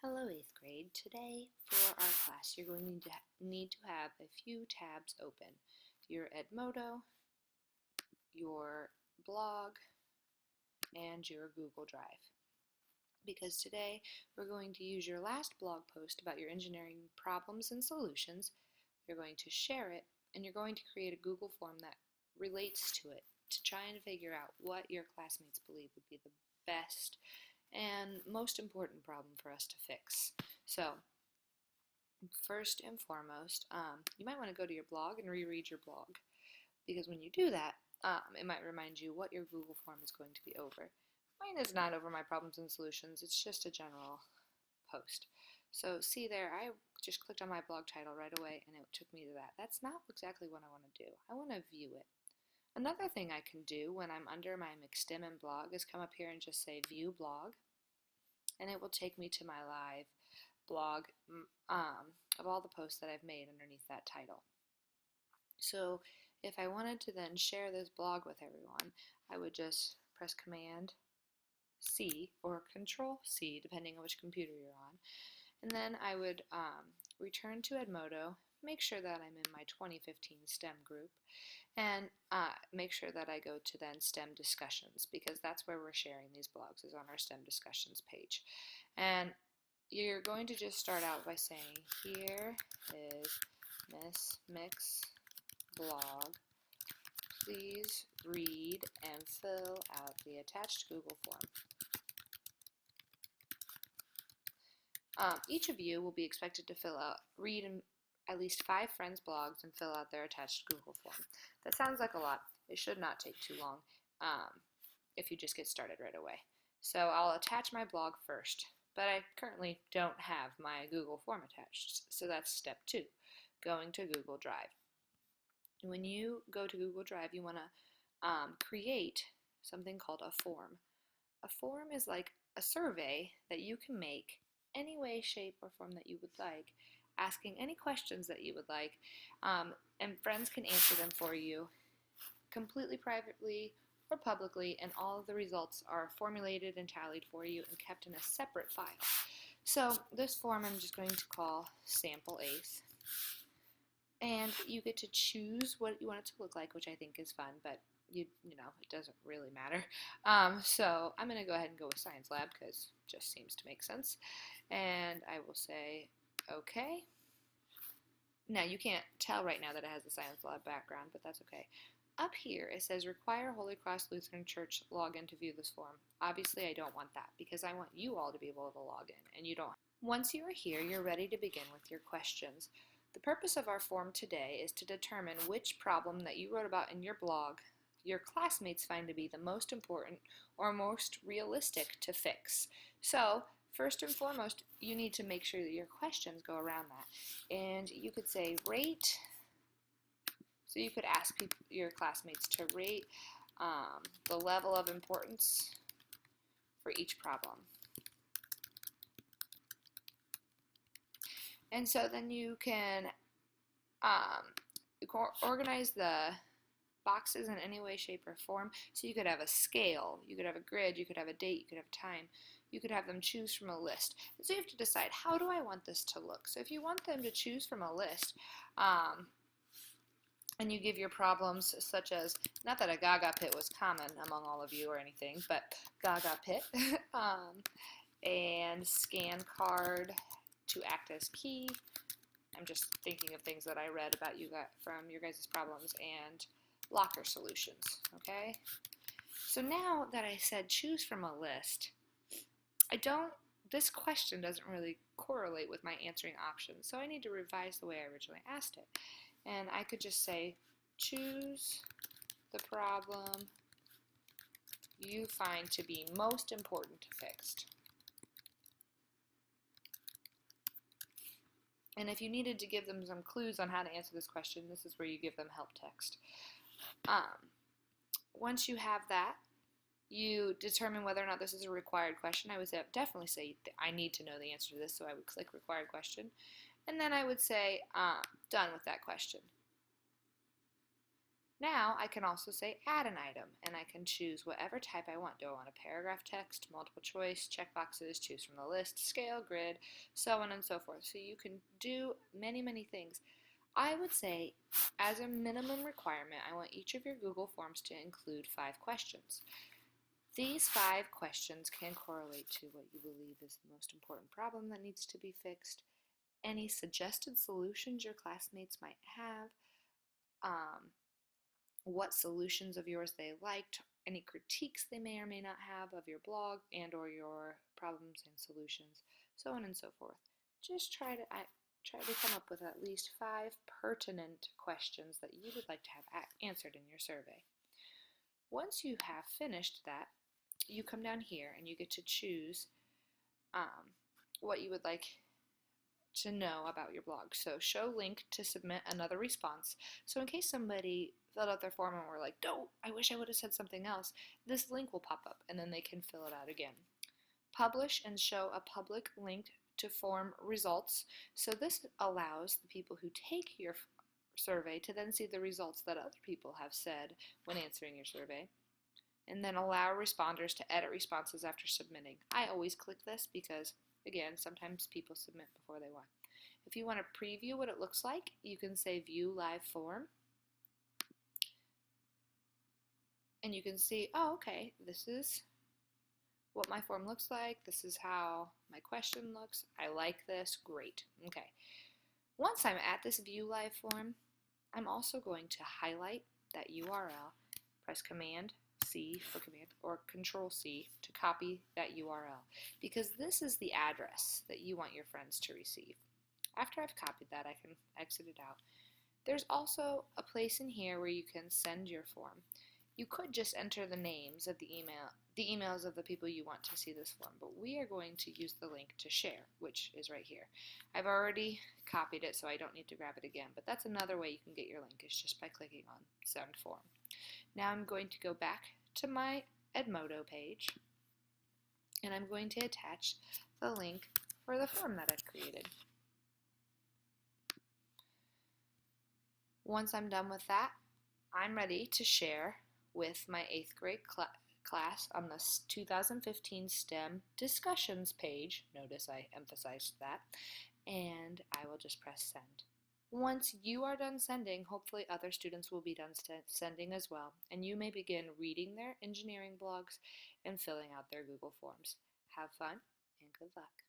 Hello, 8th grade. Today, for our class, you're going to need to have a few tabs open. Your Edmodo, your blog, and your Google Drive. Because today, we're going to use your last blog post about your engineering problems and solutions. You're going to share it, and you're going to create a Google form that relates to it to try and figure out what your classmates believe would be the best and most important problem for us to fix. So, first and foremost, you might want to go to your blog and reread your blog, because when you do that, it might remind you what your Google form is going to be over. Mine is not over my problems and solutions, it's just a general post. So see there, I just clicked on my blog title right away and it took me to that. That's not exactly what I want to do. I want to view it. Another thing I can do when I'm under my McStim and blog is come up here and just say view blog, and it will take me to my live blog of all the posts that I've made underneath that title. So if I wanted to then share this blog with everyone, I would just press Command C or Control C, depending on which computer you're on, and then I would return to Edmodo, make sure that I'm in my 2015 STEM group, and make sure that I go to then STEM discussions, because that's where we're sharing these blogs, is on our STEM discussions page. And you're going to just start out by saying, here is Miss Mix blog. Please read and fill out the attached Google form. Each of you will be expected to read at least 5 friends' blogs and fill out their attached Google form. That sounds like a lot. It should not take too long if you just get started right away. So I'll attach my blog first, but I currently don't have my Google form attached. So that's step 2, going to Google Drive. When you go to Google Drive, you want to create something called a form. A form is like a survey that you can make any way, shape, or form that you would like, asking any questions that you would like, and friends can answer them for you completely privately or publicly, and all of the results are formulated and tallied for you and kept in a separate file. So this form I'm just going to call Sample ACE, and you get to choose what you want it to look like, which I think is fun, but you know, it doesn't really matter. So I'm going to go ahead and go with Science Lab because it just seems to make sense. And I will say, okay. Now, you can't tell right now that it has a Science Lab background, but that's okay. Up here, it says, require Holy Cross Lutheran Church login to view this form. Obviously, I don't want that because I want you all to be able to log in, and you don't. Once you are here, you're ready to begin with your questions. The purpose of our form today is to determine which problem that you wrote about in your blog your classmates find to be the most important or most realistic to fix. So, first and foremost, you need to make sure that your questions go around that. And you could say rate, so you could ask your classmates to rate the level of importance for each problem. And so then you can organize the boxes in any way, shape, or form. So you could have a scale, you could have a grid, you could have a date, you could have time, you could have them choose from a list. And so you have to decide, how do I want this to look? So if you want them to choose from a list, and you give your problems such as, not that a Gaga pit was common among all of you or anything, but Gaga pit, and scan card to act as key. I'm just thinking of things that I read about you from your guys' problems, and locker solutions, okay? So now that I said choose from a list, this question doesn't really correlate with my answering options, so I need to revise the way I originally asked it. And I could just say, choose the problem you find to be most important to fix. And if you needed to give them some clues on how to answer this question, this is where you give them help text. Once you have that, you determine whether or not this is a required question. I would definitely say I need to know the answer to this, so I would click required question. And then I would say done with that question. Now I can also say add an item, and I can choose whatever type I want. Do I want a paragraph text, multiple choice, checkboxes, choose from the list, scale, grid, so on and so forth. So you can do many, many things. I would say, as a minimum requirement, I want each of your Google Forms to include 5 questions. These 5 questions can correlate to what you believe is the most important problem that needs to be fixed, any suggested solutions your classmates might have, what solutions of yours they liked, any critiques they may or may not have of your blog and or your problems and solutions, so on and so forth. Just try to come up with at least 5 pertinent questions that you would like to have answered in your survey. Once you have finished that, you come down here and you get to choose what you would like to know about your blog. So show link to submit another response. So in case somebody filled out their form and were like, "No, I wish I would have said something else," this link will pop up and then they can fill it out again. Publish and show a public link to form results. So this allows the people who take your survey to then see the results that other people have said when answering your survey. And then allow responders to edit responses after submitting. I always click this because, again, sometimes people submit before they want. If you want to preview what it looks like, you can say View Live Form. And you can see, oh, okay, this is what my form looks like. This is how my question looks. I like this. Great. Okay. Once I'm at this View Live Form, I'm also going to highlight that URL, press Command C for command or Control C to copy that URL, because this is the address that you want your friends to receive. After I've copied that, I can exit it out. There's also a place in here where you can send your form. You could just enter the names of the emails of the people you want to see this form, but we are going to use the link to share, which is right here. I've already copied it, so I don't need to grab it again, but that's another way you can get your link, is just by clicking on Send Form. Now I'm going to go back to my Edmodo page, and I'm going to attach the link for the form that I've created. Once I'm done with that, I'm ready to share with my 8th grade class on the 2015 STEM discussions page. Notice I emphasized that. And I will just press send. Once you are done sending, hopefully other students will be done sending as well, and you may begin reading their engineering blogs and filling out their Google Forms. Have fun and good luck.